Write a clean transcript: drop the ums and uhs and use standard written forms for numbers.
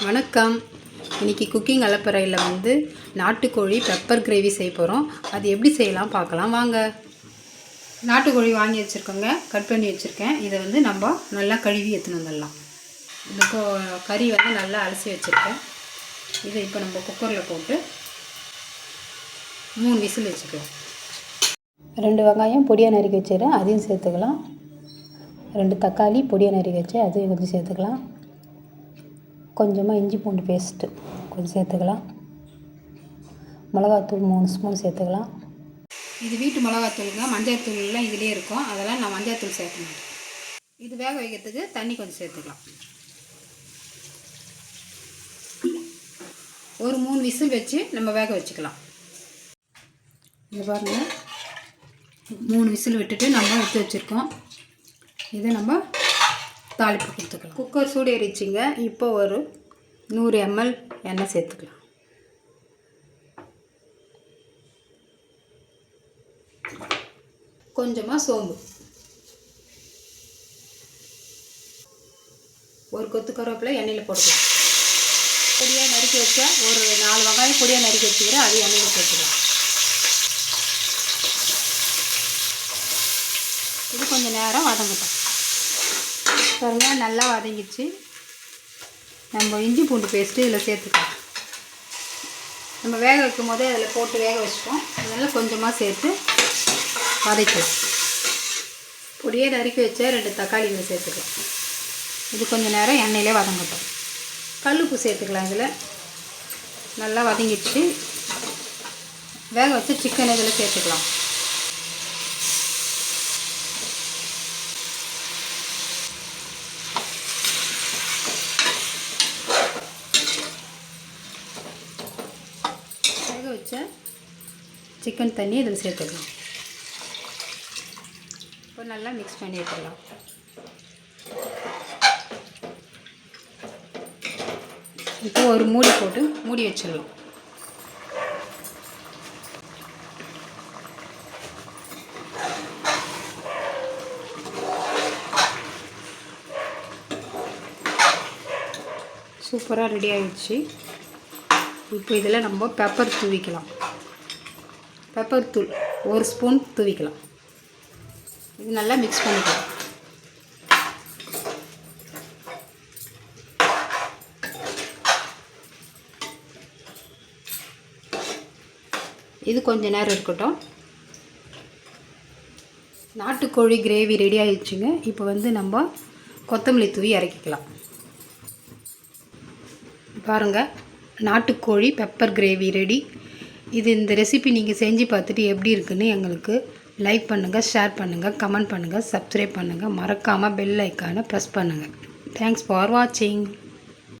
வணக்கம். இன்றைக்கி குக்கிங் அலப்பறையில் நாட்டுக்கோழி பெப்பர் கிரேவி செய்ய போகிறோம். அது எப்படி செய்யலாம் பார்க்கலாம் வாங்க. நாட்டுக்கோழி வாங்கி வச்சுருக்கோங்க, கட் பண்ணி வச்சுருக்கேன். இதை நம்ம நல்லா கழுவி எடுத்துன்னு வந்துடலாம். இந்த கறி நல்லா அலசி வச்சுருக்கேன். இதை இப்போ நம்ம குக்கரில் போட்டு 3 விசில் வச்சுக்கலாம். 2 வெங்காயம் பொடியாக நறுக்கி வச்சுக்கிறேன், அதையும் சேர்த்துக்கலாம். 2 தக்காளி பொடியாக நறுக்கி வச்சு அதையும் கொஞ்சம் சேர்த்துக்கலாம். கொஞ்சமாக இஞ்சி பூண்டு பேஸ்ட்டு கொஞ்சம் சேர்த்துக்கலாம். மிளகாத்தூள் 3 ஸ்பூன் சேர்த்துக்கலாம். இது வீட்டு மிளகாத்தூளுங்க, மஞ்சள் தூள்லாம் இதிலே இருக்கும், அதெல்லாம் நான் மஞ்சள் தூள் சேர்க்க மாட்டேன். இது வேக வைக்கிறதுக்கு தண்ணி கொஞ்சம் சேர்த்துக்கலாம். ஒரு 3 விசில் வச்சு நம்ம வேக வச்சுக்கலாம். இது பாருங்கள், 3 விசில் விட்டுட்டு நம்ம எடுத்து வச்சுருக்கோம். இதை நம்ம தாளிப்பு கொடுத்துக்கலாம். குக்கர் சூடு ஏறிச்சிங்க. இப்போ ஒரு 100 ml எண்ணெய் சேர்த்துக்கலாம். கொஞ்சமாக சோம்பு, ஒரு கொத்து கருவேப்பிலை எண்ணெயில் போட்டுக்கலாம். பொடியாக நறுக்கி வச்சா ஒரு 4 வெங்காயம் பொடியாக நறுக்கி வச்சுக்கிறேன், அது எண்ணெயில் போட்டுக்கலாம். இது கொஞ்சம் நேரம் வதங்கட்டும். பாருங்க, நல்லா வதங்கிடுச்சு. நம்ம இஞ்சி பூண்டு பேஸ்ட்டு இதில் சேர்த்துக்கலாம். நம்ம வேக வைக்கும் போதே அதில் போட்டு வேக வச்சுட்டோம், அதனால் கொஞ்சமாக சேர்த்து வதக்கலாம். பொடியே நறுக்கி வச்ச 2 தக்காளி இதில் சேர்த்துக்கலாம். இது கொஞ்சம் நேரம் எண்ணெயிலே வதங்கட்டும். கல்லுப்பு சேர்த்துக்கலாம். இதில் நல்லா வதங்கிடுச்சு. வேக வச்ச சிக்கன் இதில் சேர்த்துக்கலாம். வச்ச சிக்கன் தண்ணி இதில் சேர்த்துக்கலாம். இப்போ நல்லா மிக்ஸ் பண்ணி எடுத்துக்கலாம். இப்போ ஒரு மூடி போட்டு மூடி வச்சிடலாம். சூப்பராக ரெடி ஆகிடுச்சு. இப்போ இதில் நம்ம பெப்பர் தூவிக்கலாம். பெப்பர் தூள் 1 ஸ்பூன் தூவிக்கலாம். இது நல்லா மிக்ஸ் பண்ணிக்கலாம். இது கொஞ்ச நேரம் இருக்கட்டும். நாட்டுக்கோழி கிரேவி ரெடி ஆகிடுச்சுங்க. இப்போ நம்ம கொத்தமல்லி தூவி இறக்கிக்கலாம். பாருங்கள், நாட்டுக்கோழி பெப்பர் கிரேவி ரெடி. இந்த ரெசிபி நீங்கள் செஞ்சு பார்த்துட்டு எப்படி இருக்குன்னு எங்களுக்கு லைக் பண்ணுங்கள், ஷேர் பண்ணுங்கள், கமெண்ட் பண்ணுங்கள், சப்ஸ்கிரைப் பண்ணுங்கள். மறக்காமல் பெல் ஐக்கானை ப்ரெஸ் பண்ணுங்கள். தேங்க்ஸ் ஃபார் வாட்சிங்.